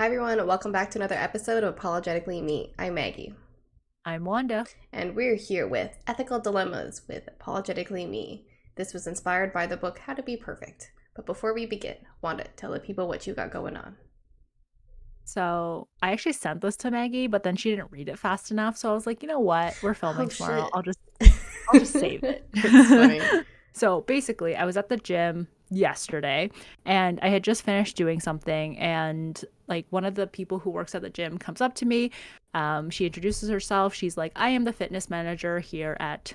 everyone, welcome back to another episode of Apologetically Me. I'm Maggie, I'm Wanda. and we're here with Ethical Dilemmas with Apologetically Me. This was inspired by the book How to Be Perfect. But before we begin, Wanda, tell the people what you got going on. So I actually sent this to Maggie, but then she didn't read it fast enough. So I was like, you know what? We're Oh filming tomorrow. shit. I'll just save it. That's funny. So basically, I was at the gym yesterday and I had just finished doing something, and like one of the people who works at the gym comes up to me. She introduces herself. She's like, I am the fitness manager here at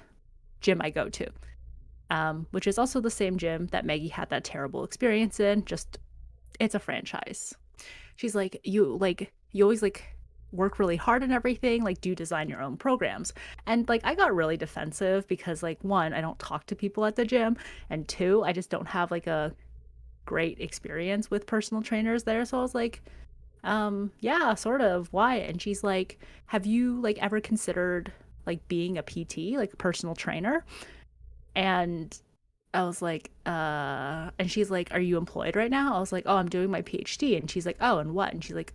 gym I go to. Which is also the same gym that Maggie had that terrible experience in, just it's a franchise. She's like, you always like work really hard and everything, like do you design your own programs? And like I got really defensive because like one, I don't talk to people at the gym, and two, I just don't have like a great experience with personal trainers there. So I was like, yeah, sort of. Why? And she's like, have you like ever considered like being a PT, like a personal trainer? And I was like, and she's like, are you employed right now? I was like, oh, I'm doing my PhD. And she's like, oh, and what? And she's like,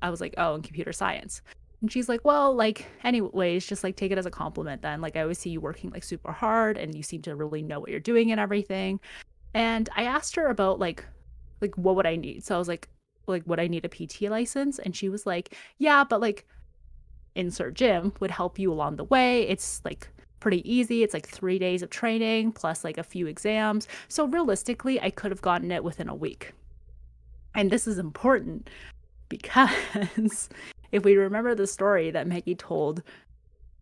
I was like, oh, in computer science. And she's like, well, like, anyways, just like take it as a compliment then. Like, I always see you working like super hard and you seem to really know what you're doing and everything. And I asked her about like what would I need? So I was like, would I need a PT license? And she was like, yeah, but like insert gym would help you along the way. It's like pretty easy. It's like 3 days of training plus like a few exams. So realistically, I could have gotten it within a week. And this is important because if we remember the story that Maggie told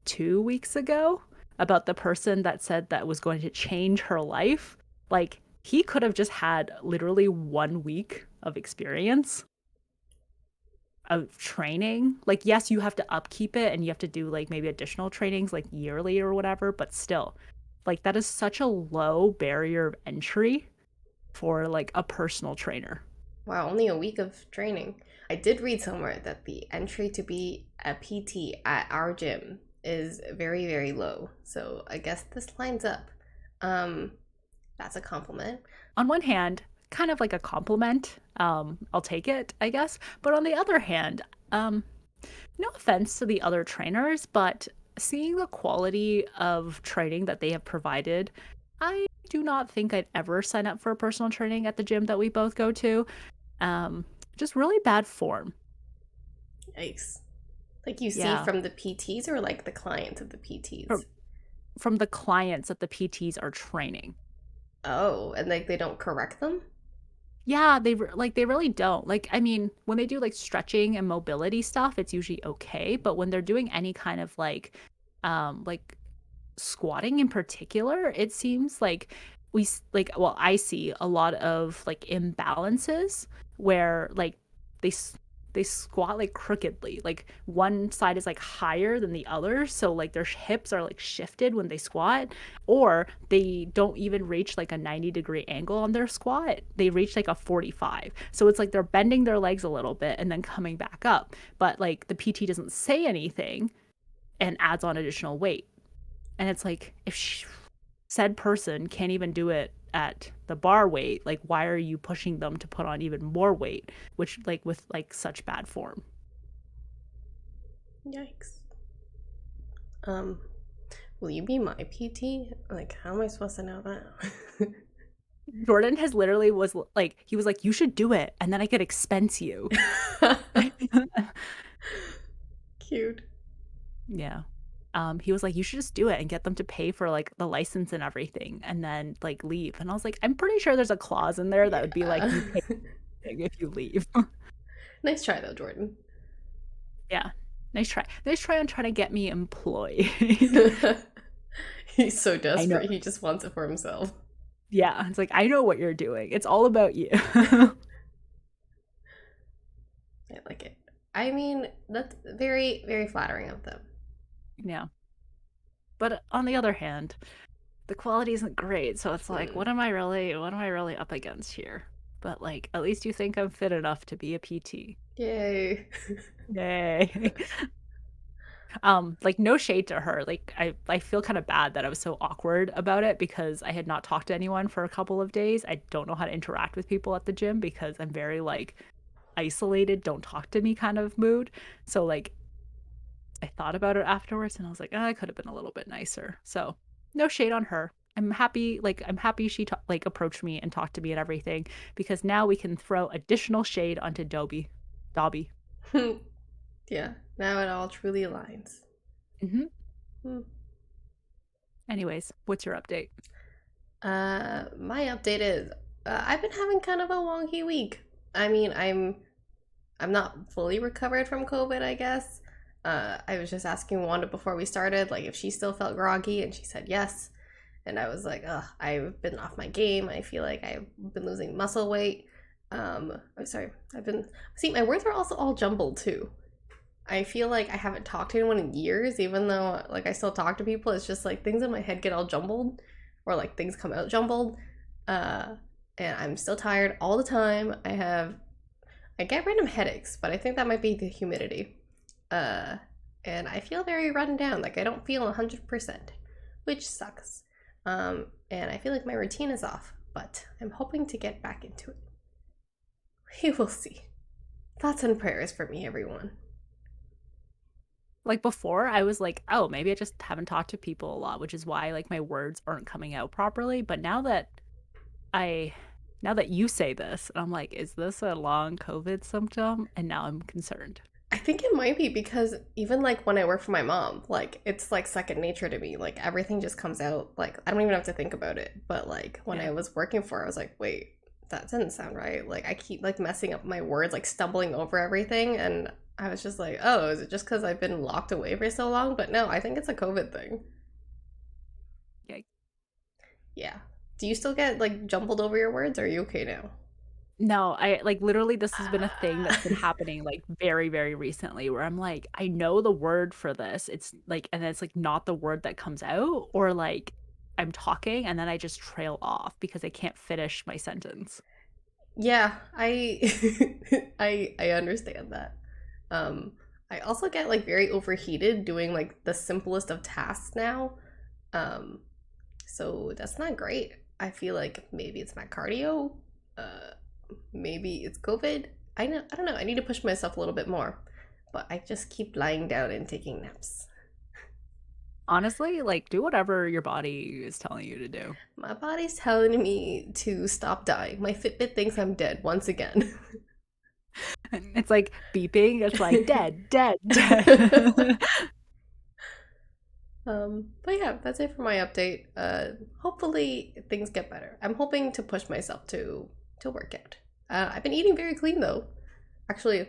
2 weeks ago about the person that said that was going to change her life, like he could have just had literally 1 week of experience of training. Like, yes, you have to upkeep it and you have to do like maybe additional trainings like yearly or whatever, but still, like that is such a low barrier of entry for like a personal trainer. Wow, only a week of training. I did read somewhere that the entry to be a PT at our gym is very, very low. So I guess this lines up. Um, that's a compliment. On one hand, kind of like a compliment. I'll take it, I guess. But on the other hand, no offense to the other trainers, but seeing the quality of training that they have provided, I do not think I'd ever sign up for personal training at the gym that we both go to. Um, just really bad form. Yikes. Like you see Yeah. from the PTs or like the clients of the From, PTs? from the clients that the PTs are training. Oh, and like they don't correct them? Yeah, like they really don't. Like I mean, when they do like stretching and mobility stuff, it's usually okay, but when they're doing any kind of like squatting in particular, it seems like like well, I see a lot of like imbalances where like they they squat like crookedly. Like one side is like higher than the other, so like their hips are like shifted when they squat, or they don't even reach like a 90-degree angle on their squat. They reach like a 45. So it's like they're bending their legs a little bit and then coming back up. But like the PT doesn't say anything and adds on additional weight. And it's like, if said person can't even do it at the bar weight, like, why are you pushing them to put on even more weight, which, like, with like such bad form? Yikes. Um, will you be my PT? Like, how am I supposed to know that? Jordan has literally was like, he was like, you should do it and then I could expense you. Cute. Yeah. He was like, you should just do it and get them to pay for like the license and everything and then like leave. And I was like, I'm pretty sure there's a clause in there that would be like, Yeah. you pay if you leave. Nice try though, Jordan. Yeah. Nice try. Nice try on trying to get me employed. He's so I know. desperate. He just wants it for himself. Yeah. It's like, I know what you're doing. It's all about you. I like it. I mean, that's very, very flattering of them. Yeah. But on the other hand, the quality isn't great. So it's like, Hmm. what am I really up against here? But like, at least you think I'm fit enough to be a PT. Yay. Yay. Like no shade to her. Like I feel kind of bad that I was so awkward about it because I had not talked to anyone for a couple of days. I don't know how to interact with people at the gym because I'm very like isolated, don't talk to me kind of mood. So like I thought about it afterwards and I was like, oh, I could have been a little bit nicer. So no shade on her. I'm happy she like approached me and talked to me and everything because now we can throw additional shade onto Dobby. Yeah, now it all truly aligns. Hmm. Hmm. Anyways, what's your update? My update is I've been having kind of a wonky week. I mean, I'm not fully recovered from COVID, I guess. I was just asking Wanda before we started, like if she still felt groggy, and she said yes. And I was like, ugh, I've been off my game. I feel like I've been losing muscle weight. I'm sorry, I've been. See, my words are also all jumbled too. I feel like I haven't talked to anyone in years, even though like I still talk to people. It's just like things in my head get all jumbled, or like things come out jumbled. Uh, and I'm still tired all the time. I get random headaches, but I think that might be the humidity. Uh, and I feel very run down. Like I don't feel 100%, which sucks. And I feel like my routine is off, but I'm hoping to get back into it. We will see. Thoughts and prayers for me, everyone. Like before, I was like, oh, maybe I just haven't talked to people a lot, which is why like my words aren't coming out properly. But I, now that you say this, I'm like, is this a long COVID symptom? And now I'm concerned. I think it might be because even like when I work for my mom, like it's like second nature to me. Like everything just comes out. Like I don't even have to think about it. But like when Yeah. I was working for her, I was like, wait, that didn't sound right. Like I keep like messing up my words, like stumbling over everything. And I was just like, oh, is it just because I've been locked away for so long? But no, I think it's a COVID thing. Yeah. Yeah. Do you still get like jumbled over your words? Or are you okay now? No, I like literally this has been a thing that's Ah. been happening like very, very recently where I'm like, I know the word for this. It's like, and then it's like not the word that comes out, or like I'm talking and then I just trail off because I can't finish my sentence. Yeah, I I understand that. Um, I also get like very overheated doing like the simplest of tasks now. Um, so that's not great. I feel like maybe it's my cardio. Uh, maybe it's COVID. I don't know. I need to push myself a little bit more. But I just keep lying down and taking naps. Honestly, like do whatever your body is telling you to do. My body's telling me to stop dying. My Fitbit thinks I'm dead once again. It's like beeping, it's like dead, dead, dead. But yeah, that's it for my update. Hopefully things get better. I'm hoping to push myself to work out. I've been eating very clean though. Actually,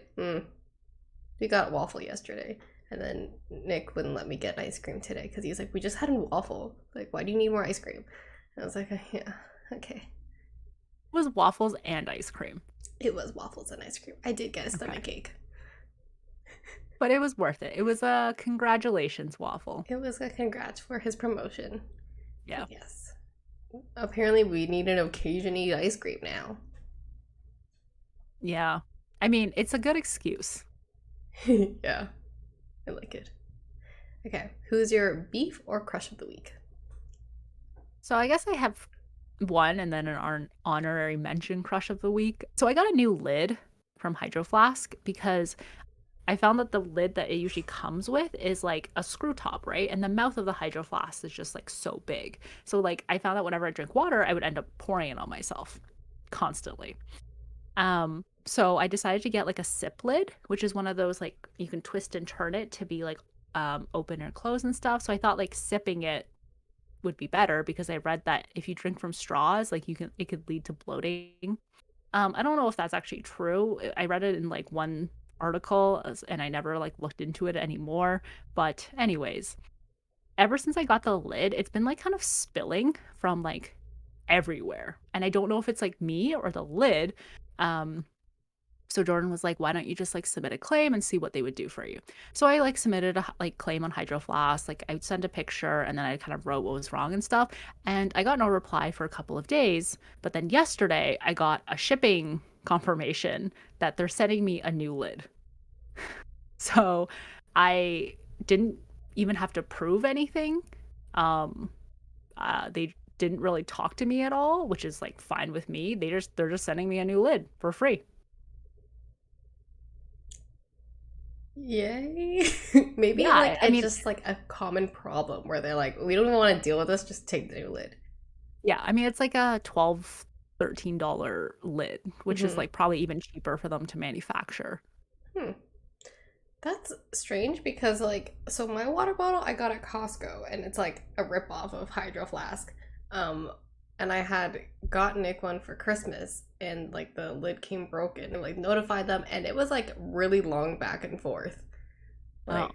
we got waffle yesterday, and then Nick wouldn't let me get ice cream today because he's like, "We just had a waffle. Like, why do you need more ice cream?" And I was like, "Yeah, okay." It was waffles and ice cream. It was waffles and ice cream. I did get a Okay. stomach ache. But it was worth it. It was a congratulations waffle. It was a congrats for his promotion. Yeah. Yes. Apparently, we need an occasion eat ice cream now. Yeah. I mean, it's a good excuse. Yeah, I like it. Okay, who's your beef or crush of the week? So I guess I have one and then an honorary mention crush of the week. So I got a new lid from Hydro Flask because I found that the lid that it usually comes with is like a screw top, right? And the mouth of the Hydro Flask is just like so big. So like I found that whenever I drink water, I would end up pouring it on myself constantly. So I decided to get like a sip lid, which is one of those like you can twist and turn it to be like open or close and stuff. So I thought like sipping it would be better because I read that if you drink from straws, like you can it could lead to bloating. I don't know if that's actually true. I read it in like one article and I never like looked into it anymore. But anyways, ever since I got the lid, it's been like kind of spilling from like everywhere. And I don't know if it's like me or the lid. Um so Jordan was like, why don't you just like submit a claim and see what they would do for you? So I like submitted a like claim on Hydro Flask. Like I would send a picture and then I kind of wrote what was wrong and stuff. And I got no reply for a couple of days. But then yesterday I got a shipping confirmation that they're sending me a new lid. So I didn't even have to prove anything. Um, they didn't really talk to me at all, which is like fine with me. They're just sending me a new lid for free. Yay. Maybe like Yeah, I it's mean, just like a common problem where they're like, we don't even want to deal with this, just take the new lid. yeah, I mean it's like a 12, $13 lid, which is Hmm. like probably even cheaper for them to manufacture. Hmm. That's strange because like so my water bottle I got at Costco and it's like a rip off of Hydro Flask. Um and I had got Nick one for Christmas and like the lid came broken and like notified them and it was like really long back and forth. Oh,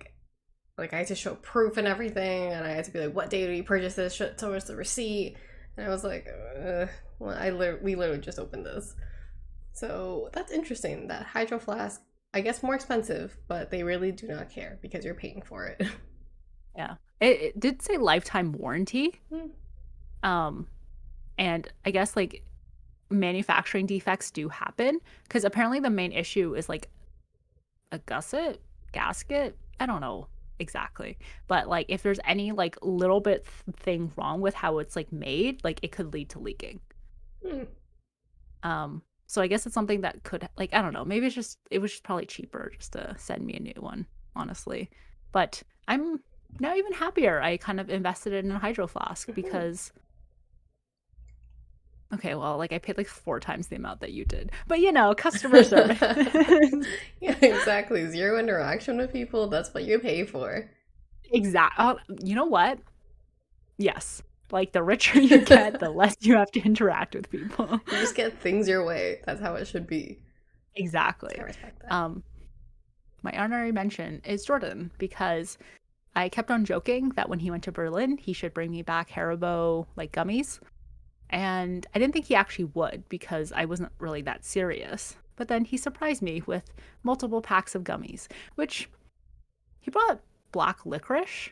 Like I had to show proof and everything and I had to be like, what day did you purchase this? Show us the receipt. And I was like, well, we literally just opened this. So that's interesting. That Hydro Flask, I guess more expensive, but they really do not care because you're paying for it. yeah. It did say lifetime warranty. Hmm. Um, and I guess like manufacturing defects do happen because apparently the main issue is like a gusset, gasket. I don't know exactly, but like if there's any like little bit thing wrong with how it's like made, like it could lead to leaking. Hmm. So I guess it's something that could like I don't know, maybe it was just probably cheaper just to send me a new one, honestly. But I'm now even happier. I kind of invested in a hydro flask Mhm. because okay, well, like I paid like 4 times the amount that you did. But you know, customer service. Yeah, exactly. Zero interaction with people, that's what you pay for. Exact. Oh, you know what? Yes. Like the richer you get, the less you have to interact with people. You just get things your way. That's how it should be. I Exactly. respect that. Um, my honorary mention is Jordan because I kept on joking that when he went to Berlin, he should bring me back Haribo like gummies. And I didn't think he actually would because I wasn't really that serious. But then he surprised me with multiple packs of gummies, which he brought black licorice.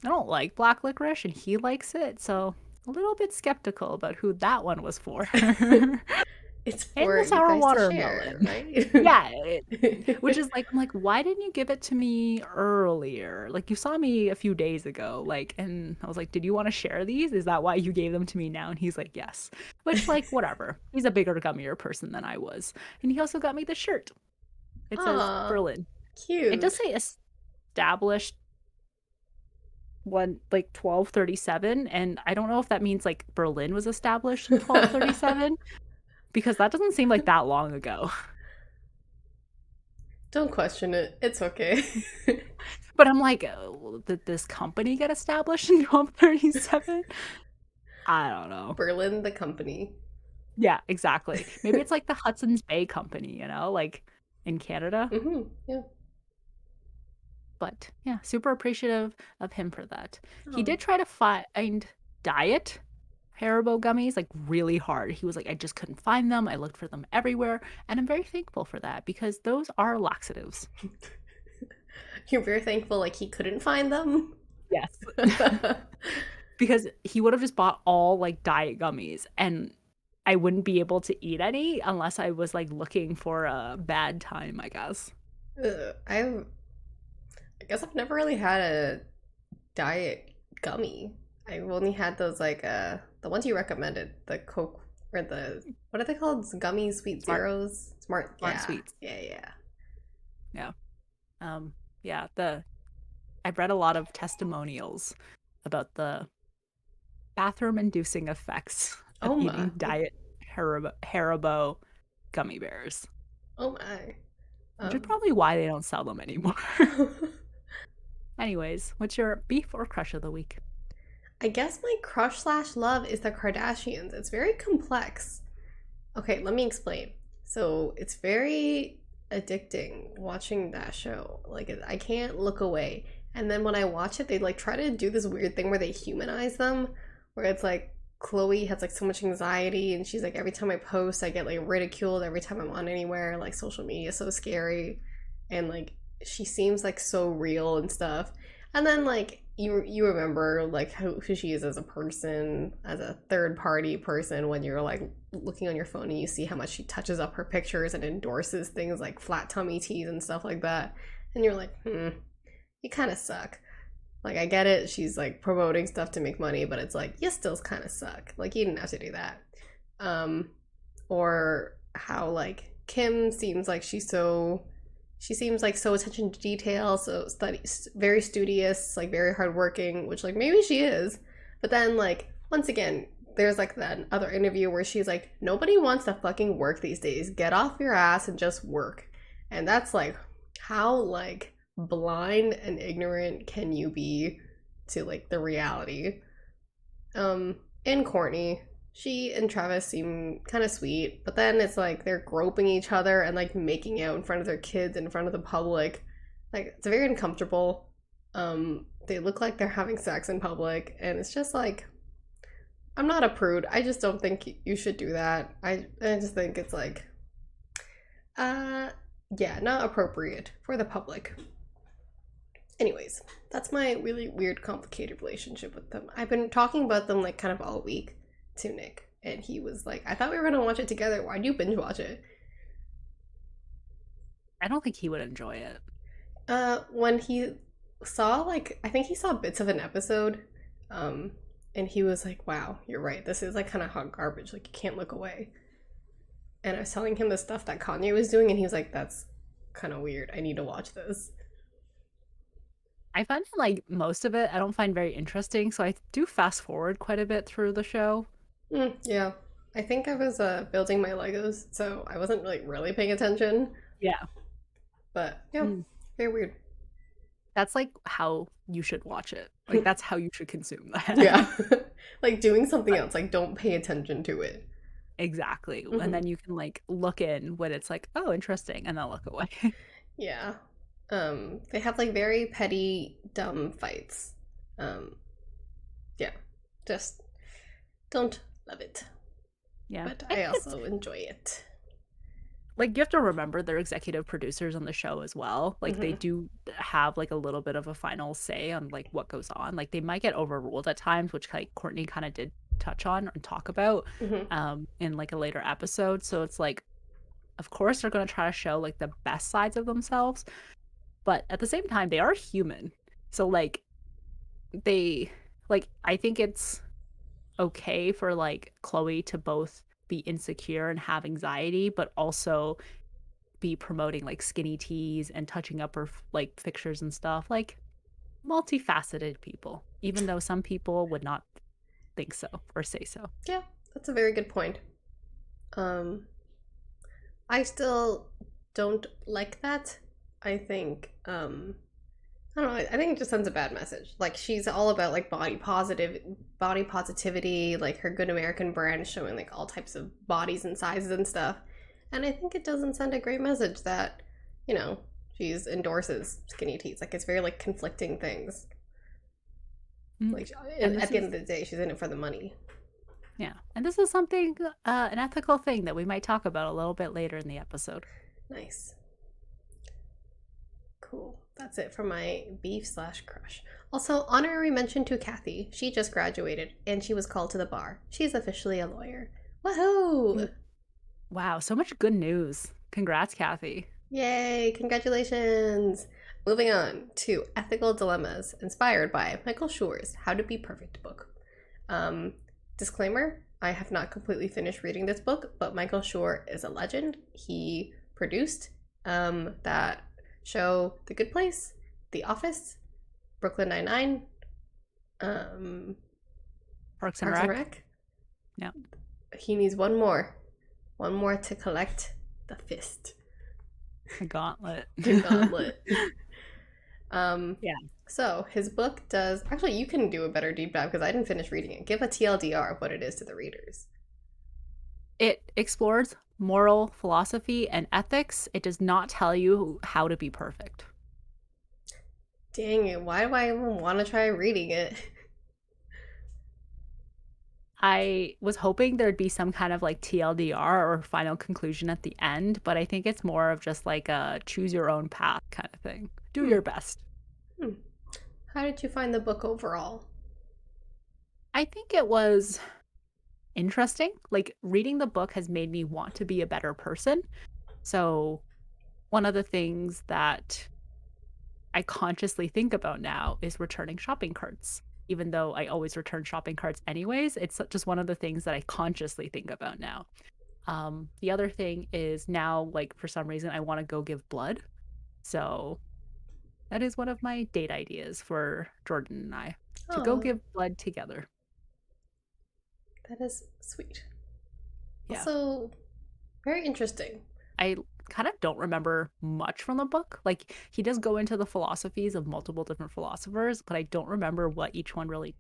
I don't like black licorice and he likes it, so a little bit skeptical about who that one was for. It's And for the you sour guys to share, watermelon. right? Yeah, which is like I'm like, why didn't you give it to me earlier? Like you saw me a few days ago, like, and I was like, did you want to share these? Is that why you gave them to me now? And he's like, yes. Which like whatever. He's a bigger gummier person than I was, and he also got me the shirt. It says Aw, Berlin. It does cute. say established one like 1237, and I don't know if that means like Berlin was established in 1237 because that doesn't seem like that long ago. Don't question it. It's okay. But I'm like, did this company get established in 1237? I don't know. Berlin, the company. Yeah, exactly. Maybe it's like the Hudson's Bay Company, you know, like in Canada. Yeah. But yeah, super appreciative of him for that. He Oh. did try to find diet Haribo gummies like really hard. He was like, I just couldn't find them. I looked for them everywhere. And I'm very thankful for that because those are laxatives. You're very thankful like he couldn't find them. Yes. Because he would have just bought all like diet gummies and I wouldn't be able to eat any unless I was like looking for a bad time, I guess. I've I guess I've never really had a diet gummy. I've only had those like the ones you recommended, the Coke or the what are they called? Gummy Sweet Smart Zeros? Smart, smart yeah. sweets. Yeah, yeah. Yeah. Yeah, the I've read a lot of testimonials about the bathroom inducing effects of Oh my. eating diet Haribo gummy bears, Oh my. which is Um probably why they don't sell them anymore. Anyways, what's your beef or crush of the week? I guess my crush slash love is the Kardashians. It's very complex. Okay, let me explain. So it's very addicting watching that show. Like I can't look away. And then when I watch it, they like try to do this weird thing where they humanize them, where it's like Chloe has like so much anxiety, and she's like every time I post, I get like ridiculed every time I'm on anywhere. Like social media is so scary, and like she seems like so real and stuff. And then like you remember like who she is as a person, as a third party person when you're like looking on your phone and you see how much she touches up her pictures and endorses things like flat tummy teas and stuff like that. And you're like, you kind of suck. Like, I get it. She's like promoting stuff to make money, but it's like, you still kind of suck. Like, you didn't have to do that. Um, or how like Kim seems like she's so She seems like so attention to detail, so very studious, like very hardworking, which like maybe she is. But then like once again, there's like that other interview where she's like, nobody wants to fucking work these days. Get off your ass and just work. And that's like how like blind and ignorant can you be to like the reality? And Courtney, she and Travis seem kind of sweet, but then it's like they're groping each other and like making out in front of their kids, in front of the public. Like it's very uncomfortable. They look like they're having sex in public, and it's just like I'm not a prude. I just don't think you should do that. I just think it's like, uh, yeah, not appropriate for the public. Anyways, that's my really weird, complicated relationship with them. I've been talking about them like kind of all week to Nick, and he was like, I thought we were gonna watch it together. Why'd you binge watch it? I don't think he would enjoy it. When he saw like I think he saw bits of an episode, and he was like, wow, you're right. This is like kind of hot garbage. Like you can't look away. And I was telling him the stuff that Kanye was doing, and he was like, that's kind of weird. I need to watch this. I find like most of it I don't find very interesting, so I do fast forward quite a bit through the show. Yeah. I think I was building my Legos, so I wasn't like really paying attention. Yeah. But yeah, Mm. very weird. That's like how you should watch it. Like that's how you should consume that. Yeah. Like doing something else, like don't pay attention to it. Exactly. And Hmm. then you can like look in when it's like, oh, interesting, and then look away. Yeah. They have like very petty, dumb fights. Um, yeah. Just don't love it. Yeah. But I I think it's also enjoy it. like you have to remember they're executive producers on the show as well. Like they Hmm. do have like a little bit of a final say on like what goes on. Like they might get overruled at times, which like Courtney kind of did touch on and talk about Hmm. in like a later episode. So it's like of course they're going to try to show like the best sides of themselves, but at the same time they are human. So like they like I think it's okay for like Chloe to both be insecure and have anxiety, but also be promoting like skinny teas and touching up her like pictures and stuff. Like multifaceted people, even though some people would not think so or say so. Yeah, that's a very good point. Um, I still don't like that. I think I don't know, I think it just sends a bad message. Like she's all about like body positivity, like her Good American brand showing like all types of bodies and sizes and stuff. And I think it doesn't send a great message that, you know, she's endorses skinny teas. Like it's very like conflicting things. Mm. Like And at this the end is of the day, she's in it for the money. yeah, and this is something an ethical thing that we might talk about a little bit later in the episode. Nice. Cool. That's it for my beef/crush. Also, honorary mention to Kathy. She just graduated and she was called to the bar. She's officially a lawyer. Woohoo! Wow, so much good news. Congrats, Kathy. Yay! Congratulations! Moving on to Ethical Dilemmas, inspired by Michael Schur's How to Be Perfect book. Um, Disclaimer, I have not completely finished reading this book, but Michael Schur is a legend. He produced that show The Good Place, The Office, Brooklyn Nine-Nine, um, Parks and Parks and Rec. Rec. Yeah. He needs one more to collect the fist, The Gauntlet. the gauntlet. Um, Yeah. so his book does actually. You can do a better deep dive because I didn't finish reading it. Give a TLDR of what it is to the readers. It explores moral philosophy and ethics. It does not tell you how to be perfect. Dang it! Why do I even want to try reading it? I was hoping there'd be some kind of like TLDR or final conclusion at the end, but I think it's more of just like a choose your own path kind of thing. Do Hmm. your best. Hmm. How did you find the book overall? I think it was interesting. Like reading the book has made me want to be a better person. So, one of the things that I consciously think about now is returning shopping carts. Even though I always return shopping carts anyways, it's just one of the things that I consciously think about now. The other thing is now, like for some reason, I want to go give blood. So that is one of my date ideas for Jordan and I, to go Oh, give blood together. that is sweet. Yeah. Also, very interesting. I kind of don't remember much from the book. Like, he does go into the philosophies of multiple different philosophers, but I don't remember what each one really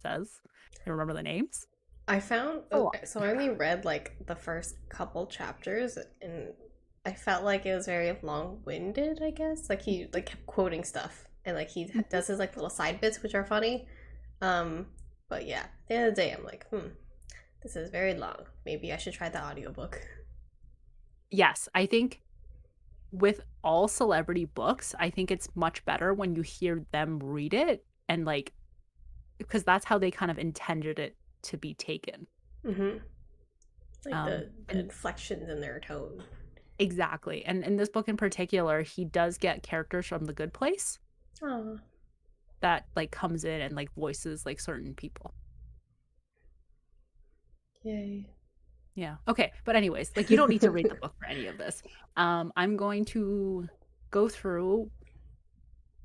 says. I remember the names. I found A lot. so I only read like the first couple chapters, and I felt like it was very long-winded. I guess like he like kept quoting stuff, and like he Mhm. does his like little side bits, which are funny. Um, but yeah, at the end of the day, I'm like, this is very long. Maybe I should try the audiobook. Yes, I think with all celebrity books, I think it's much better when you hear them read it and like, because that's how they kind of intended it to be taken. Mm-hmm. Like the And inflections in their tone. exactly. And in this book in particular, he does get characters from The Good Place Oh, that like comes in and like voices like certain people. yay! Yeah. Okay. But anyways, like you don't need to read the book for any of this. I'm going to go through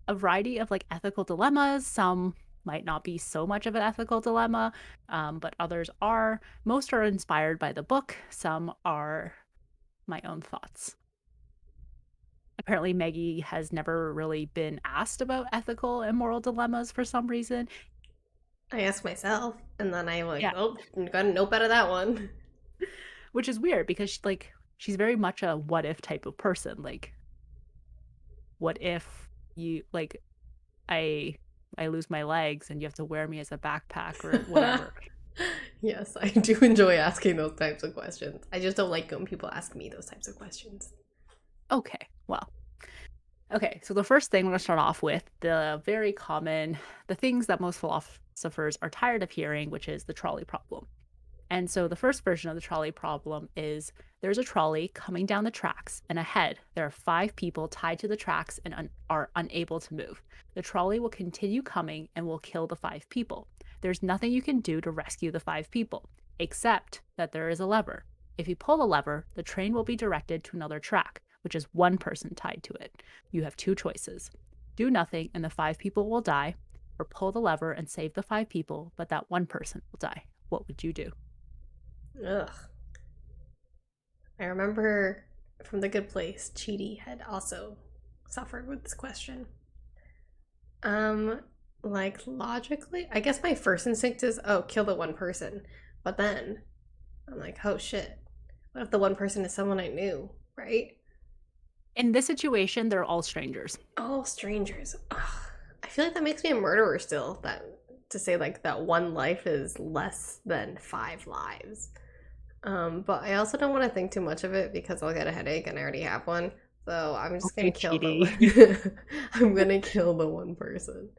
a variety of like ethical dilemmas. Some might not be so much of an ethical dilemma, but others are. Most are inspired by the book. Some are my own thoughts. Apparently, Maggie has never really been asked about ethical and moral dilemmas for some reason. I asked myself, and then I'm like, Yeah, oh, got a note out of that one. which is weird because she's very much a what if type of person. Like, what if you like I I lose my legs and you have to wear me as a backpack or whatever. Yes, I do enjoy asking those types of questions. I just don't like when people ask me those types of questions. Okay, well, okay. So the first thing we're gonna start off with the very common, the things that most philosophers are tired of hearing, which is the trolley problem. And so the first version of the trolley problem is there's a trolley coming down the tracks, and ahead there are 5 people tied to the tracks and are unable to move. The trolley will continue coming and will kill the 5 people. There's nothing you can do to rescue the 5 people, except that there is a lever. If you pull the lever, the train will be directed to another track, which is one person tied to it. You have 2 choices: do nothing and the 5 people will die, or pull the lever and save the 5 people, but that one person will die. What would you do? Ugh. I remember from The Good Place, Chidi had also suffered with this question. Um, like logically, I guess my first instinct is, oh, kill the one person. But then I'm like, oh shit. What if the one person is someone I knew, right? In this situation, they're all strangers. Oh, strangers. Ugh. I feel like that makes me a murderer still. That to say like that one life is less than 5 lives. But I also don't want to think too much of it because I'll get a headache and I already have one. So I'm just gonna Okay, kill Chidi. the I'm gonna kill the one person.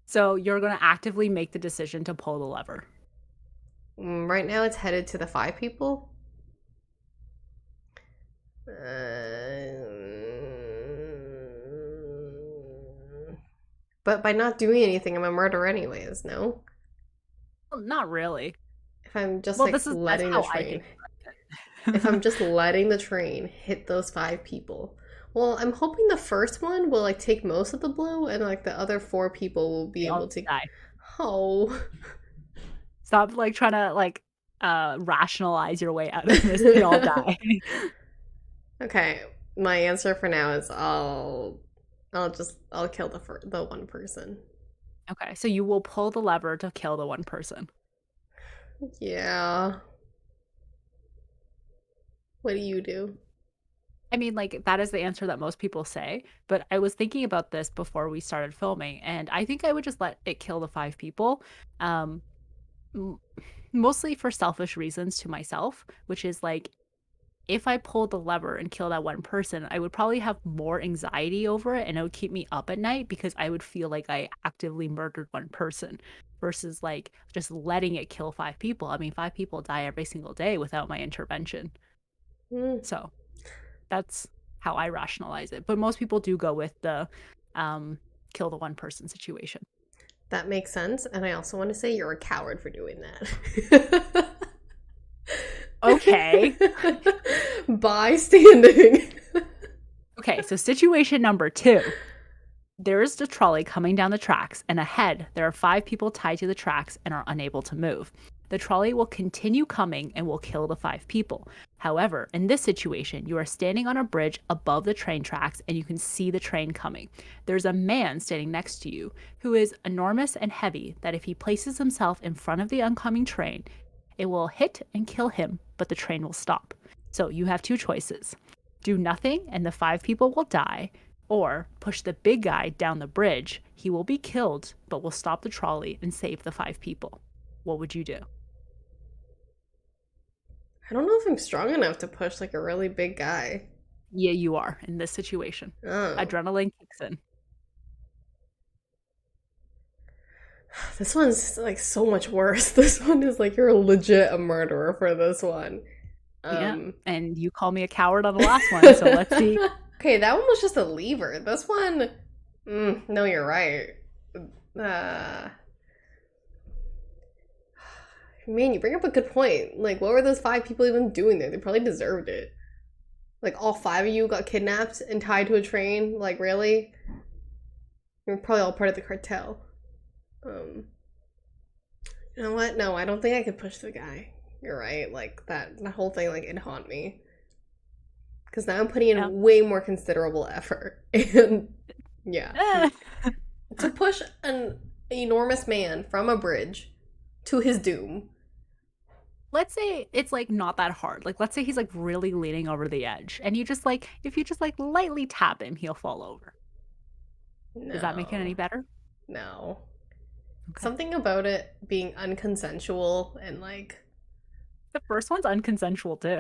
So you're going to actively make the decision to pull the lever. Right now it's headed to the 5 people. But by not doing anything, I'm a murderer anyways, no? Well, not really. If I'm just Well, like that's letting the how I train, think if about I'm it. just letting the train hit those 5 people, well, I'm hoping the first one will like take most of the blow and like the other 4 people will be They all able to. die. Oh. Stop like trying to like rationalize your way out of this. They all die. Okay, my answer for now is I'll kill the one person. Okay, so you will pull the lever to kill the one person. Yeah. What do you do? I mean, like, that is the answer that most people say, but I was thinking about this before we started filming, and I think I would just let it kill the 5 people. Um, m- Mostly for selfish reasons to myself, which is like, if I pulled the lever and killed that one person, I would probably have more anxiety over it and it would keep me up at night because I would feel like I actively murdered one person versus like just letting it kill 5 people. I mean, 5 people die every single day without my intervention. Hmm, So that's how I rationalize it. But most people do go with the um, kill the one person situation. that makes sense, and I also want to say you're a coward for doing that. Okay. Bystanding. Okay, so situation number two. There is the trolley coming down the tracks, and ahead, there are 5 people tied to the tracks and are unable to move. The trolley will continue coming and will kill the 5 people. However, in this situation, you are standing on a bridge above the train tracks and you can see the train coming. There's a man standing next to you who is enormous and heavy that if he places himself in front of the oncoming train, it will hit and kill him, but the train will stop. So you have two choices: do nothing and the 5 people will die, or push the big guy down the bridge. He will be killed, but will stop the trolley and save the 5 people. What would you do? I don't know if I'm strong enough to push like a really big guy. Yeah, you are in this situation. Oh. Adrenaline kicks in. This one's like so much worse. This one is like you're legit a murderer for this one. Yeah, and you call me a coward on the last one, so let's see. Okay, that one was just a lever. This one, no, you're right. Uh, man, you bring up a good point. Like, what were those 5 people even doing there? They probably deserved it. Like, all 5 of you got kidnapped and tied to a train? Like, really? You're probably all part of the cartel. You know what? No, I don't think I could push the guy. You're right. Like, that whole thing, like, it'd haunt me. Because now I'm putting in way more considerable effort. And, yeah. To push an enormous man from a bridge to his doom. Let's say it's like not that hard. Like, let's say he's like really leaning over the edge, and you just like, if you just like lightly tap him, he'll fall over. No. Does that make it any better? No. Okay. Something about it being unconsensual and like. The first one's unconsensual too.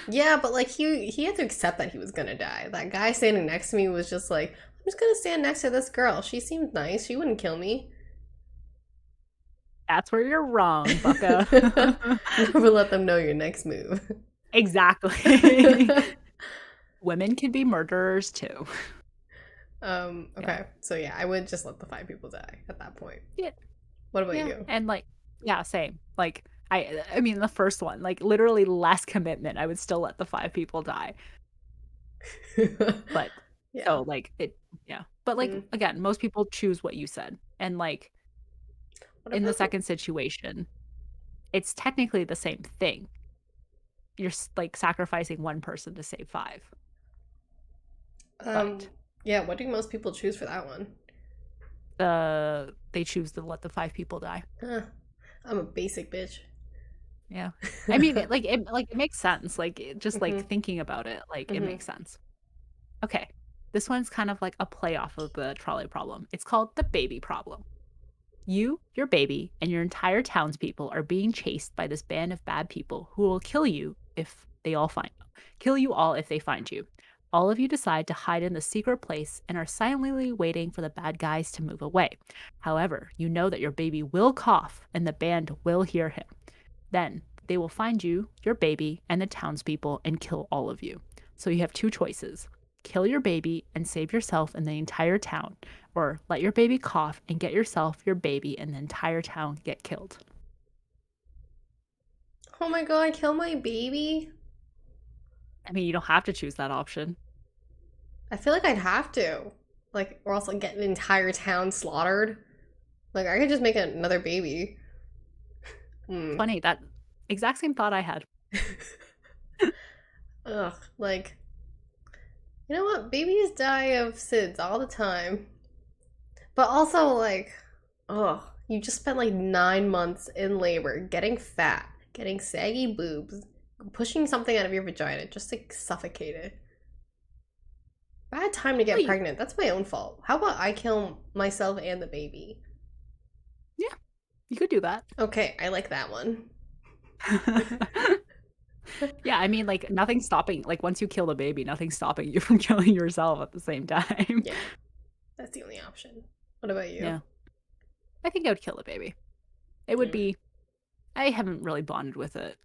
Yeah, but like he had to accept that he was gonna die. That guy standing next to me was just like, I'm just gonna stand next to this girl. She seemed nice. She wouldn't kill me. That's where you're wrong, bucko. Never let them know your next move. Exactly. Women can be murderers too. Okay. Yeah. So yeah, I would just let the 5 people die at that point. Yeah. What about you? And like, yeah, same. Like, I mean, the first one, like literally less commitment. I would still let the 5 people die. But yeah. So like it, yeah. But like again, most people choose what you said, and like in the second situation, it's technically the same thing. You're like sacrificing one person to save 5. Yeah, what do most people choose for that one? They choose to let the 5 people die. I'm a basic bitch. Yeah, I mean, it makes sense. Like, just like thinking about it, like it makes sense. Okay, this one's kind of like a play off of the trolley problem. It's called the baby problem. You, your baby, and your entire townspeople are being chased by this band of bad people who will kill you if they all kill you all if they find you. All of you decide to hide in the secret place and are silently waiting for the bad guys to move away. However, you know that your baby will cough and the band will hear him. Then they will find you, your baby, and the townspeople and kill all of you. So you have two choices: kill your baby and save yourself and the entire town, or let your baby cough and get yourself, your baby, and the entire town get killed. Oh my god, kill my baby? I mean, you don't have to choose that option. I feel like I'd have to. Like, or else I'd get an entire town slaughtered. Like, I could just make another baby. Funny, that exact same thought I had. Ugh, like, you know what? Babies die of SIDS all the time. But also, like, you just spent like 9 months in labor, getting fat, getting saggy boobs, pushing something out of your vagina just to suffocate it. Bad time to get pregnant. That's my own fault. How about I kill myself and the baby? Yeah, you could do that. Okay, I like that one. Yeah, I mean, like, nothing's stopping, like, once you kill the baby, nothing's stopping you from killing yourself at the same time. Yeah, that's the only option. What about you? Yeah, I think I would kill the baby. It would be, I haven't really bonded with it.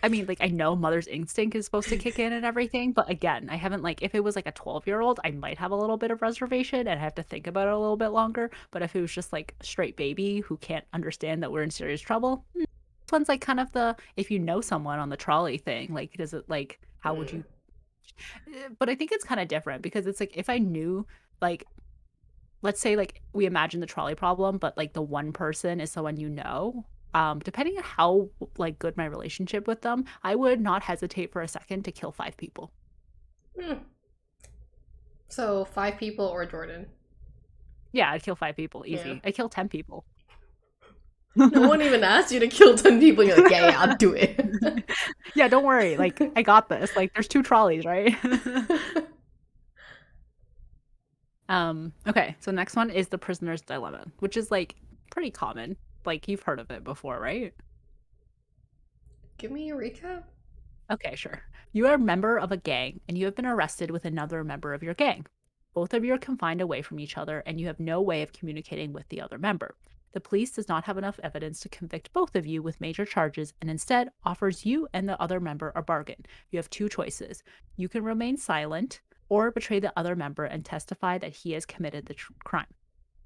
I mean, like, I know mother's instinct is supposed to kick in and everything, but again, I haven't, like, if it was like a 12-year-old, I might have a little bit of reservation and have to think about it a little bit longer. But if it was just like a straight baby who can't understand that we're in serious trouble, this one's like kind of the, if you know someone on the trolley thing, like, does it, like, how would you But I think it's kind of different because it's like if I knew, like, let's say like we imagine the trolley problem, but like the one person is someone you know. Depending on how like good my relationship with them, I would not hesitate for a second to kill 5 people. Hmm. So 5 people or Jordan? Yeah, I'd kill 5 people, Yeah. easy. I'd kill 10 people. No one even asked you to kill 10 people. You're like, yeah, yeah, I'll do it. Yeah, don't worry. Like, I got this. Like, there's 2 trolleys, right? Okay, so next one is the prisoner's dilemma, which is like pretty common. Like, you've heard of it before, right? Give me a recap. Okay, sure. You are a member of a gang and you have been arrested with another member of your gang. Both of you are confined away from each other and you have no way of communicating with the other member. The police does not have enough evidence to convict both of you with major charges and instead offers you and the other member a bargain. You have 2 choices. You can remain silent or betray the other member and testify that he has committed the crime.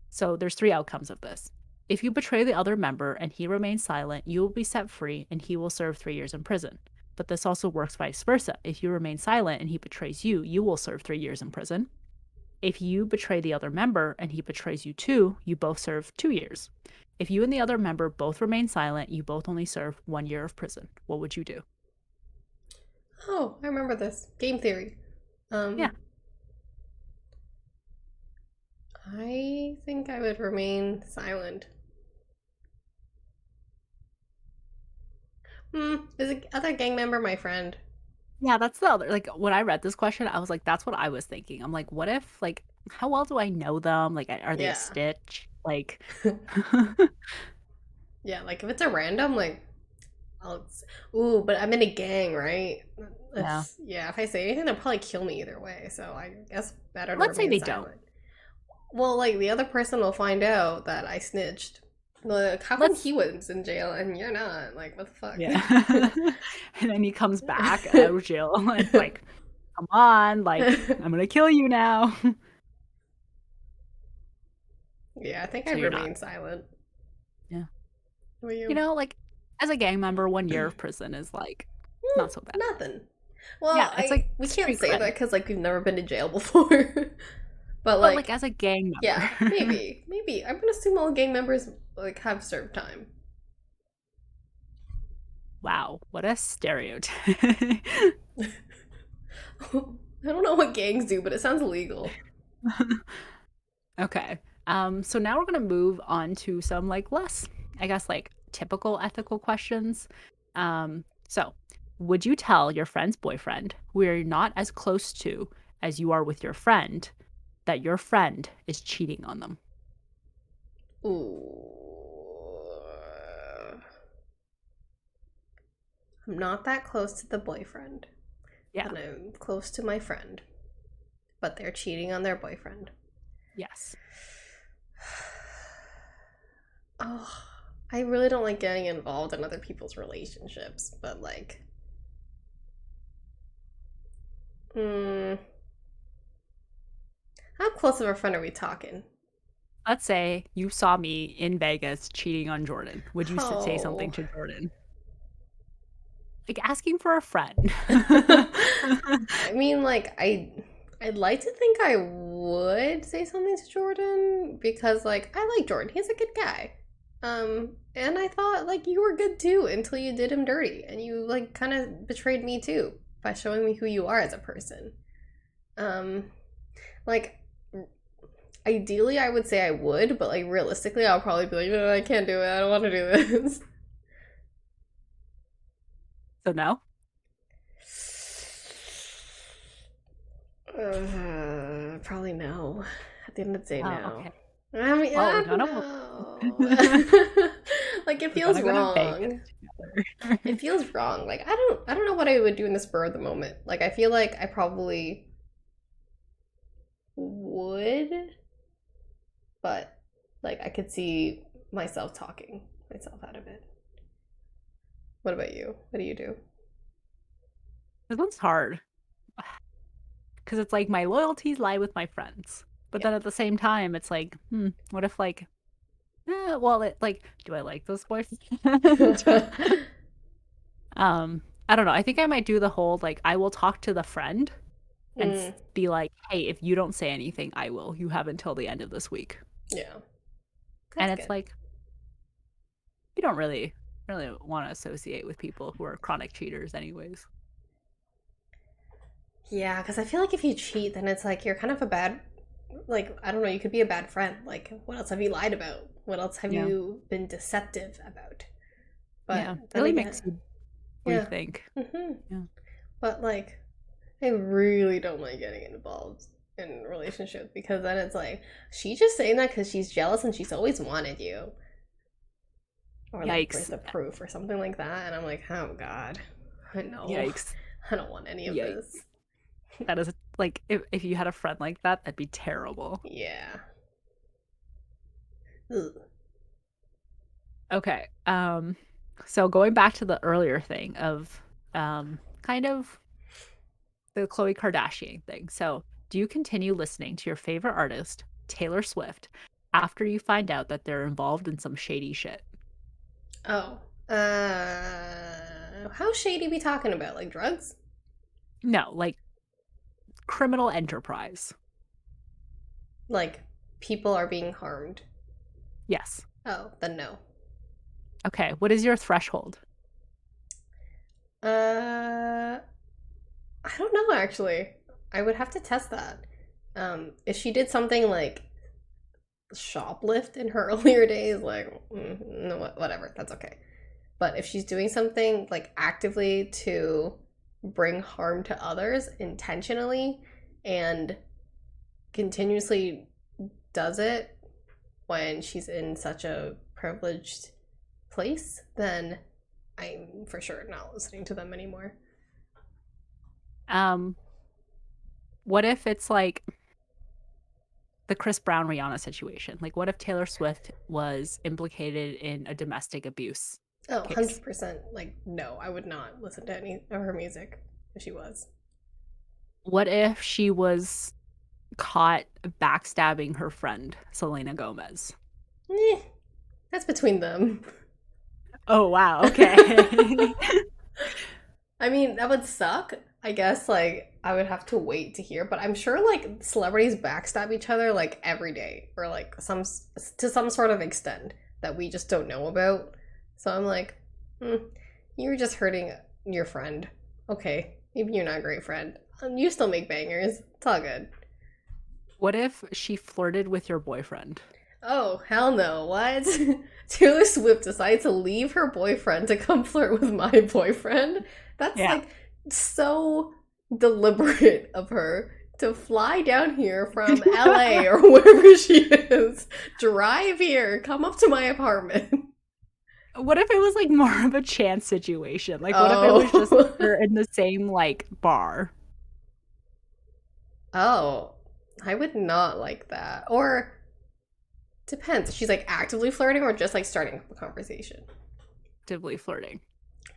So there's 3 outcomes of this. If you betray the other member and he remains silent, you will be set free and he will serve 3 years in prison. But this also works vice versa. If you remain silent and he betrays you, you will serve 3 years in prison. If you betray the other member and he betrays you too, you both serve 2 years. If you and the other member both remain silent, you both only serve 1 year of prison. What would you do? Oh, I remember this. Game theory. Yeah, I think I would remain silent. Is the other gang member my friend? yeah, that's the other. Like, when I read this question, I was like, that's what I was thinking. I'm like, what if, like, how well do I know them? Like, are they a Yeah. stitch? Like, Yeah, like if it's a random, like, I'll. Ooh, but I'm in a gang, right? yeah. Yeah, if I say anything, they'll probably kill me either way. So I guess better to Let's say remain they don't. silent. Well, like the other person will find out that I snitched. Like, how come Let's he was in jail and you're not? Like, what the Yeah. fuck? And then he comes back out of jail and it's like, come on, like, I'm gonna kill you now. Yeah, I think So I'd you're not. remain silent. Yeah. What about You you? know, like, as a gang member, 1 year of prison is like not so bad. Nothing. Well, Yeah, it's I like we can't street say cred. that because like we've never been to jail before. But But like like, as a gang yeah, member. maybe I'm gonna assume all gang members like have served time. Wow, what a stereotype. I don't know what gangs do, but it sounds illegal. Okay. So now we're gonna move on to some like less, I guess, like typical ethical questions. So would you tell your friend's boyfriend, who you're not as close to as you are with your friend, that your friend is cheating on them? Ooh. I'm not that close to the boyfriend, Yeah. but I'm close to my friend. But they're cheating on their boyfriend. Yes. Oh, I really don't like getting involved in other people's relationships, but like, mm, how close of a friend are we talking? Let's say you saw me in Vegas cheating on Jordan. Would you say something Oh. to Jordan? Like asking for a friend. I mean, like, I'd like to think I would say something to Jordan because, like, I like Jordan. He's a good guy. And I thought like you were good too until you did him dirty, and you like kind of betrayed me too by showing me who you are as a person. Um, like ideally, I would say I would, but like realistically, I'll probably be like, no, I can't do it. I don't want to do this. So no? Probably no. At the end of the day, Oh, no. okay. I mean, Well, I we're don't gonna know. Like it we're feels gonna go to Vegas wrong. together. It feels wrong. Like I don't know what I would do in the spur of the moment. Like I feel like I probably would, but like I could see myself talking myself out of it. What about you? What do you do? This one's hard because it's like my loyalties lie with my friends, but Yeah. then at the same time, it's like, what if like, well, like, do I like this boyfriend? I don't know. I think I might do the whole like I will talk to the friend, and Mm, be like, hey, if you don't say anything, I will. You have until the end of this week. yeah, And that's it's good. like, you don't really want to associate with people who are chronic cheaters anyways. Yeah, because I feel like if you cheat, then it's like you're kind of a bad, like, I don't know, you could be a bad friend. Like, what else have you lied about? What else have Yeah. you been deceptive about? Yeah. But It then really again, makes you yeah. rethink. hmm Yeah. But like, I really don't like getting involved in relationships because then it's like she's just saying that because she's jealous and she's always wanted you, or like where's Yikes. the proof or something like that. And I'm like, oh god, I know, Yikes. I don't want any of Yikes. this. That is like if you had a friend like that, that'd be terrible. Yeah. Ugh. Okay. So going back to the earlier thing of kind of the Khloe Kardashian thing. So, do you continue listening to your favorite artist, Taylor Swift, after you find out that they're involved in some shady shit? Oh. How shady we talking about? Like drugs? No, like criminal enterprise. Like people are being harmed? Yes. Oh, then no. Okay, what is your threshold? Uh, I don't know actually. I would have to test that. If she did something like shoplift in her earlier days, like no, whatever, that's okay. But if she's doing something like actively to bring harm to others intentionally and continuously does it when she's in such a privileged place, then I'm for sure not listening to them anymore. Um, what if it's like the Chris Brown Rihanna situation? Like, what if Taylor Swift was implicated in a domestic abuse Oh, case? 100%. Like, no, I would not listen to any of her music if she was. What if she was caught backstabbing her friend, Selena Gomez? Eh, that's between them. Oh, wow. Okay. I mean, that would suck. I guess, like, I would have to wait to hear, but I'm sure, like, celebrities backstab each other, like, every day, or, like, to some sort of extent that we just don't know about. So I'm like, hmm, you're just hurting your friend. Okay, maybe you're not a great friend. You still make bangers. It's all good. What if she flirted with your boyfriend? Oh, hell no. What? Taylor Swift decided to leave her boyfriend to come flirt with my boyfriend? That's Yeah. like so deliberate of her to fly down here from LA or wherever she is, drive here, come up to my apartment. What if it was like more of a chance situation? Like, what if it was just Oh. they're in the same like bar? Oh, I would not like that. Or depends. She's like actively flirting or just like starting a conversation. Actively flirting.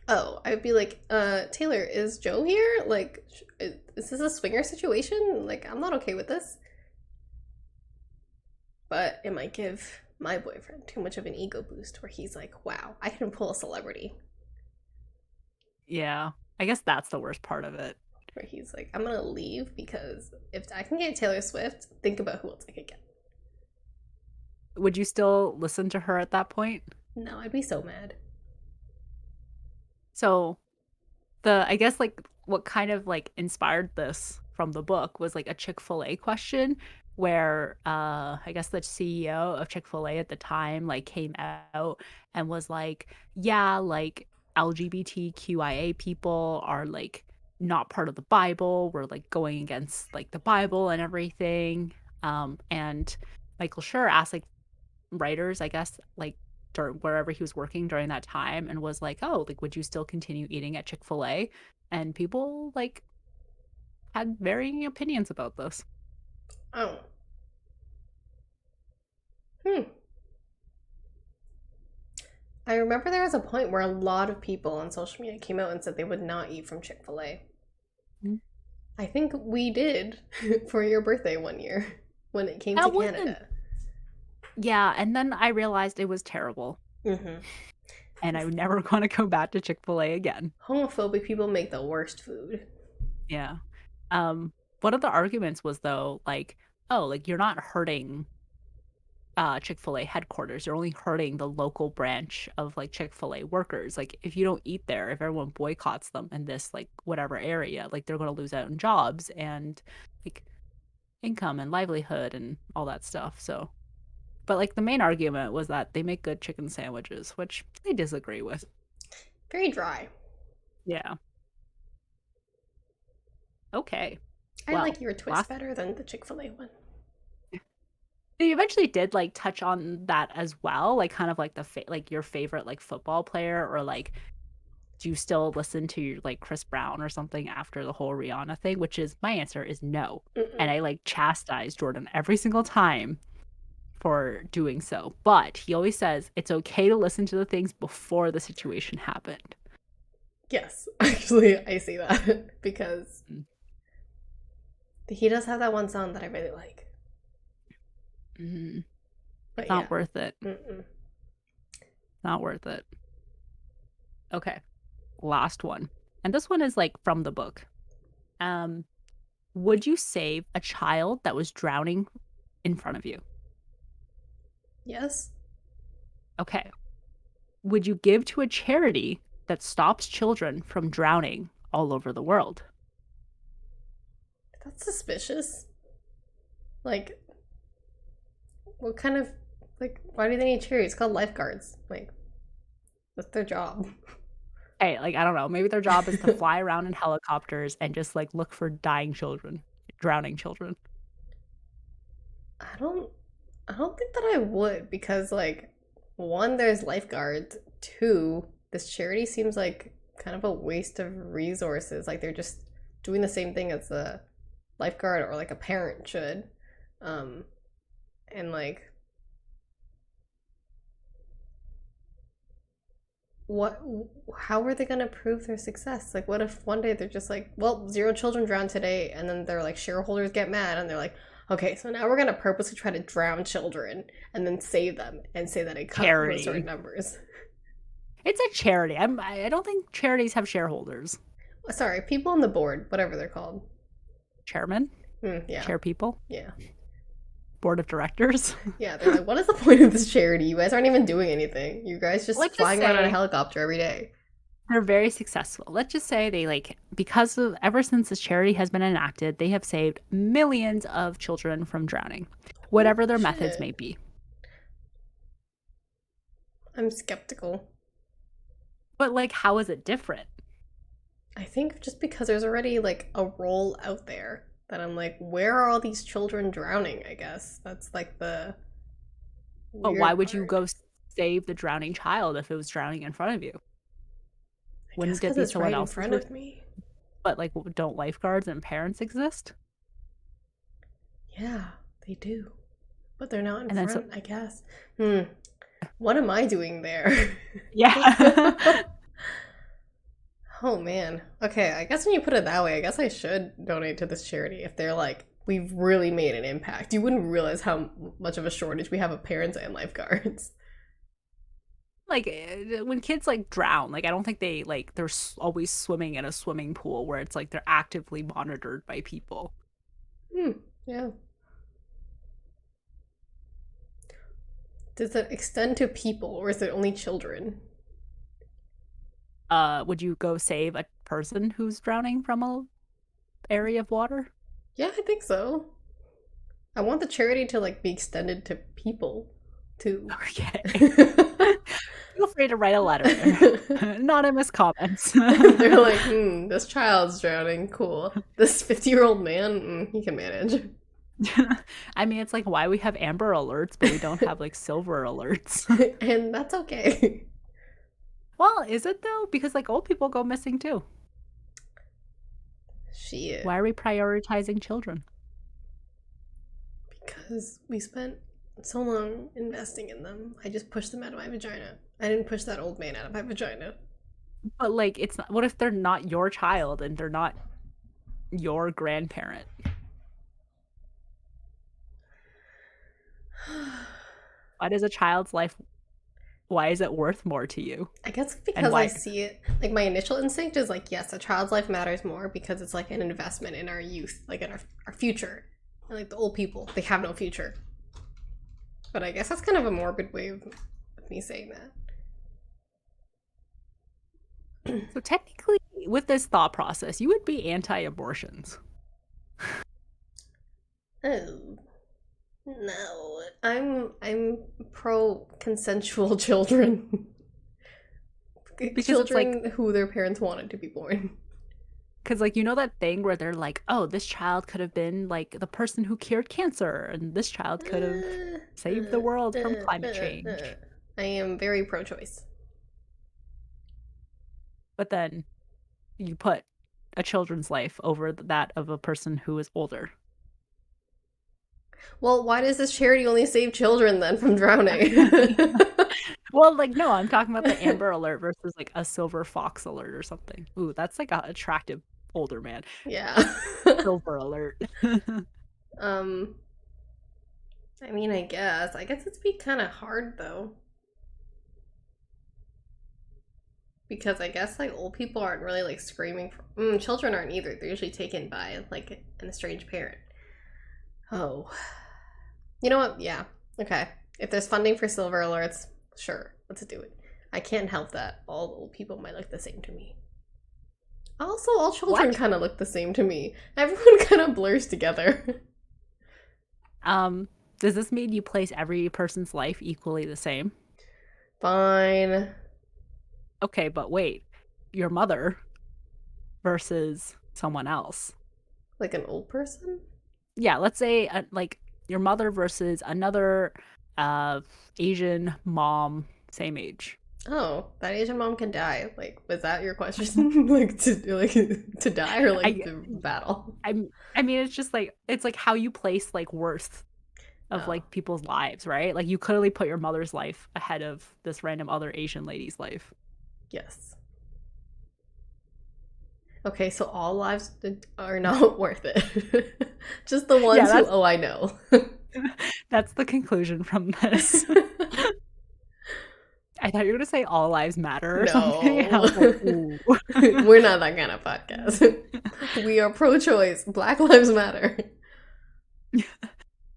Oh, I'd be like, Taylor, is Joe here? Like, is this a swinger situation? Like, I'm not okay with this. But it might give my boyfriend too much of an ego boost where he's like, wow, I can pull a celebrity. Yeah. I guess that's the worst part of it. Where he's like, I'm gonna leave because if I can get Taylor Swift, think about who else I could get. Would you still listen to her at that point? No, I'd be so mad. So, the I guess like what kind of like inspired this from the book was like a Chick-fil-A question where I guess the CEO of Chick-fil-A at the time like came out and was like, yeah, like LGBTQIA people are like not part of the Bible. We're like going against like the Bible and everything. And Michael Schur asked like writers, I guess, like wherever he was working during that time and was like, oh, like, would you still continue eating at Chick-fil-A? And people like had varying opinions about this. Oh. Hmm. I remember there was a point where a lot of people on social media came out and said they would not eat from Chick fil A. Mm. I think we did for your birthday one year when it came to That wasn't, Canada. yeah. And then I realized it was terrible Mm-hmm. and I would never want to go back to Chick-fil-A again. Homophobic people make the worst food. Yeah. Um, one of the arguments was though, like, oh, like you're not hurting Chick-fil-A headquarters. You're only hurting the local branch of like Chick-fil-A workers. Like if you don't eat there, if everyone boycotts them in this like whatever area, like they're gonna lose out on jobs and like income and livelihood and all that stuff. So but like the main argument was that they make good chicken sandwiches, which I disagree with. Very dry. Yeah. Okay. I Well, like your twist last better than the Chick-fil-A one. they eventually did like touch on that as well, like kind of like like your favorite like football player or like do you still listen to your like Chris Brown or something after the whole Rihanna thing, which is my answer is no. And Mm-mm. I like chastise Jordan every single time for doing so. But he always says it's okay to listen to the things before the situation happened. Yes, actually, I see that because Mm. he does have that one song that I really like. Mm-hmm. But It's yeah. not worth it. Mm-mm. Not worth it. Okay. Last one. And this one is like from the book. Um, would you save a child that was drowning in front of you? Yes. Okay. Would you give to a charity that stops children from drowning all over the world? That's suspicious. Like, what kind of like? Why do they need charity? It's called lifeguards. Like, that's their job. Hey, like I don't know, maybe their job is to fly around in helicopters and just like look for dying children, drowning children. I don't. I don't think that I would because like, one, there's lifeguards. Two, this charity seems like kind of a waste of resources. Like they're just doing the same thing as a lifeguard or like a parent should. Um, and like what how are they going to prove their success? Like what if one day they're just like, well, zero children drowned today, and then their like shareholders get mad and they're like, okay, so now we're going to purposely try to drown children and then save them and say that it cut those certain Charity. numbers. It's a charity. I don't think charities have shareholders. Sorry, people on the board, whatever they're called. Chairman, Yeah, chair people, yeah, board of directors. yeah. They're like, what is the point of this charity? You guys aren't even doing anything. You guys just Let's just flying around in a say helicopter every day. they're very successful. Let's just say they like because of ever since this charity has been enacted, they have saved millions of children from drowning, Holy whatever their methods shit. may be. I'm skeptical. But like, how is it different? I think just because there's already like a role out there that I'm like, where are all these children drowning? I guess that's like the But why weird would you part. go save the drowning child if it was drowning in front of you? I guess Wouldn't it because be it's someone right in else's? front of me. But like, don't lifeguards and parents exist? Yeah, they do. But they're not in And then so, front, I guess. Hmm. What am I doing there? yeah. Oh man. Okay, I guess when you put it that way, I guess I should donate to this charity if they're like, we've really made an impact. You wouldn't realize how much of a shortage we have of parents and lifeguards. Like when kids like drown, like I don't think they like they're always swimming in a swimming pool where it's like they're actively monitored by people. Hmm. Yeah. Does it extend to people or is it only children? Would you go save a person who's drowning from a area of water? Yeah, I think so. I want the charity to like be extended to people too. Okay. Feel free to write a letter. Anonymous comments. They're like, this child's drowning. Cool. This 50-year-old man, he can manage. I mean, it's like why we have amber alerts, but we don't have like silver alerts. And that's okay. Well, is it though? Because like old people go missing too. Shit. Why are we prioritizing children? Because we spent so long investing in them. I just pushed them out of my vagina. I didn't push that old man out of my vagina. But like, it's not. What if they're not your child and they're not your grandparent? Why does a child's life? Why is it worth more to you? I guess And because I why? see it, like my initial instinct is like, yes, a child's life matters more because it's like an investment in our youth, like in our future. And like the old people, they have no future. But I guess that's kind of a morbid way of me saying that. So technically, with this thought process, you would be anti-abortions. Oh no, I'm pro consensual children. Because it's like, Children who their parents wanted to be born. because like, you know that thing where they're like, oh, this child could have been like the person who cured cancer, and this child could have saved the world from climate change. I am very pro-choice. But then you put a children's life over that of a person who is older. Well, why does this charity only save children then from drowning? Well, like, no, I'm talking about the Amber Alert versus like a Silver Fox Alert or something. Ooh, that's like an attractive older man. Yeah. Silver Alert. um, I mean, I guess it'd be kind of hard though, because I guess like old people aren't really like screaming for. Children aren't either. They're usually taken by like an estranged parent. Oh, you know what? Yeah. Okay. If there's funding for silver alerts, sure, let's do it. I can't help that all old people might look the same to me. Also, all children What? kind of look the same to me. Everyone kind of blurs together. Does this mean you place every person's life equally the same? Fine. Okay, but wait. Your mother versus someone else. Like an old person? Yeah, let's say like your mother versus another uh Asian mom same age. Oh, that Asian mom can die. Like, was that your question? like to die or like I to battle? I mean it's like how you place like worth of Oh, like people's lives, right? Like you clearly put your mother's life ahead of this random other Asian lady's life. yes. Okay, so all lives are not worth it. Just the Yeah, ones who, oh, I know. that's the conclusion from this. I thought you were gonna say all lives matter or something. And I No. was like, ooh. We're not that kind of podcast. We are pro choice. Black Lives Matter.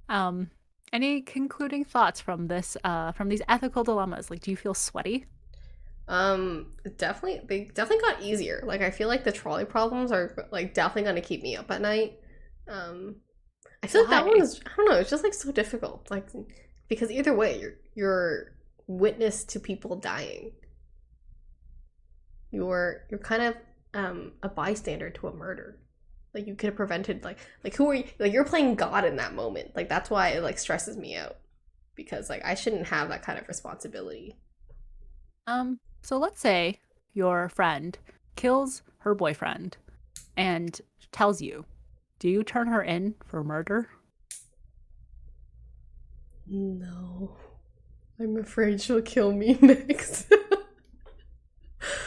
um, any concluding thoughts from this from these ethical dilemmas? Like, do you feel sweaty? Definitely, they definitely got easier. Like, I feel like the trolley problems are like definitely gonna keep me up at night. Um, I feel like that one Why? is, I don't know, it's just like so difficult. Like, because either way, you're witness to people dying. You're kind of a bystander to a murder. Like you could have prevented like who are you, like you're playing God in that moment. Like that's why it like stresses me out. Because like I shouldn't have that kind of responsibility. So let's say your friend kills her boyfriend and tells you, do you turn her in for murder? No. I'm afraid she'll kill me next.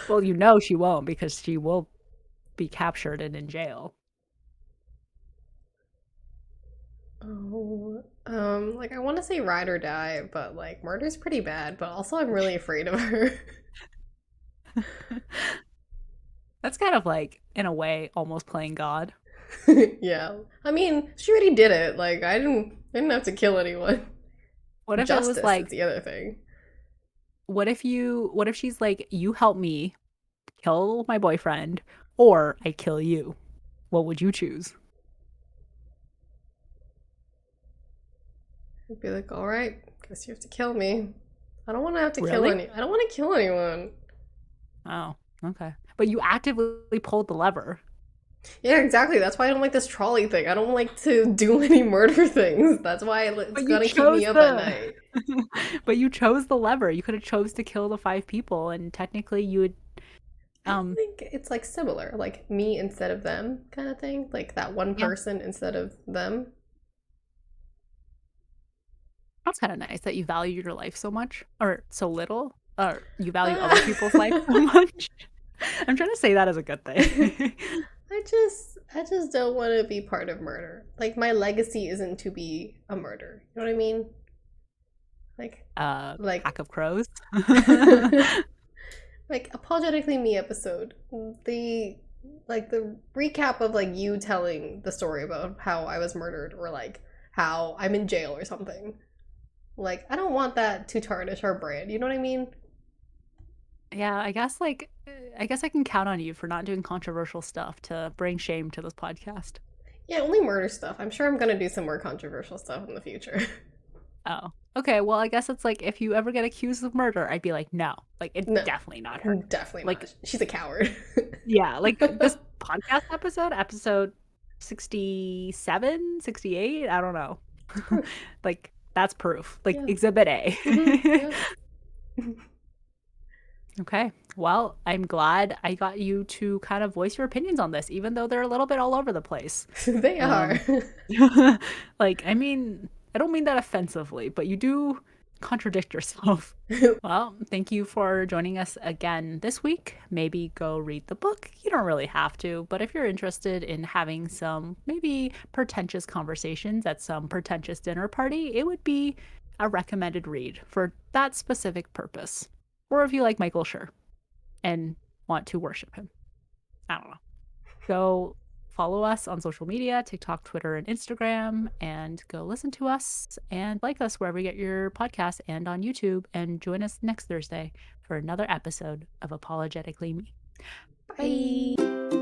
Well, you know she won't because she will be captured and in jail. Oh, like I want to say ride or die, but like murder's pretty bad, but also I'm really afraid of her. That's kind of like, in a way, almost playing God. Yeah. I mean, she already did it. Like I didn't have to kill anyone. What if it was Justice is like, the other thing. what if she's like, you help me kill my boyfriend or I kill you? What would you choose? I'd be like, all right, guess you have to kill me. I don't want to have to kill Really? any. I don't want to kill anyone. Oh, okay. But you actively pulled the lever. Yeah, exactly. That's why I don't like this trolley thing. I don't like to do any murder things. That's why it's But you gonna keep me chose up at the night. but you chose the lever. You could have chose to kill the five people and technically you would I um think it's like similar, like me instead of them kind of thing. Like that one yeah, person instead of them. that's kind of nice that you value your life so much or so little or you value other people's life so much. I'm trying to say that as a good thing. I just don't want to be part of murder. Like my legacy isn't to be a murder. You know what I mean? Like, Pack of crows. like apologetically me episode. The the recap of like you telling the story about how I was murdered or like how I'm in jail or something. Like, I don't want that to tarnish our brand. You know what I mean? Yeah, I guess I can count on you for not doing controversial stuff to bring shame to this podcast. Yeah, only murder stuff. I'm sure I'm gonna do some more controversial stuff in the future. Oh. Okay, well, I guess it's like if you ever get accused of murder, I'd be like, no, like it's No, definitely not her. definitely Like, not. She's a coward. yeah, like this podcast episode 67, 68, I don't know. It's proof. Like that's proof. Like Yeah. exhibit A. Yeah. Okay. Well, I'm glad I got you to kind of voice your opinions on this, even though they're a little bit all over the place. They are. Like, I mean, I don't mean that offensively, but you do contradict yourself. Well, thank you for joining us again this week. Maybe go read the book. You don't really have to, but if you're interested in having some maybe pretentious conversations at some pretentious dinner party, it would be a recommended read for that specific purpose. Or if you like Michael Schur and want to worship him. I don't know. Go follow us on social media, TikTok, Twitter, and Instagram, and go listen to us and like us wherever you get your podcasts and on YouTube. And join us next Thursday for another episode of Apologetically Me. Bye. Bye.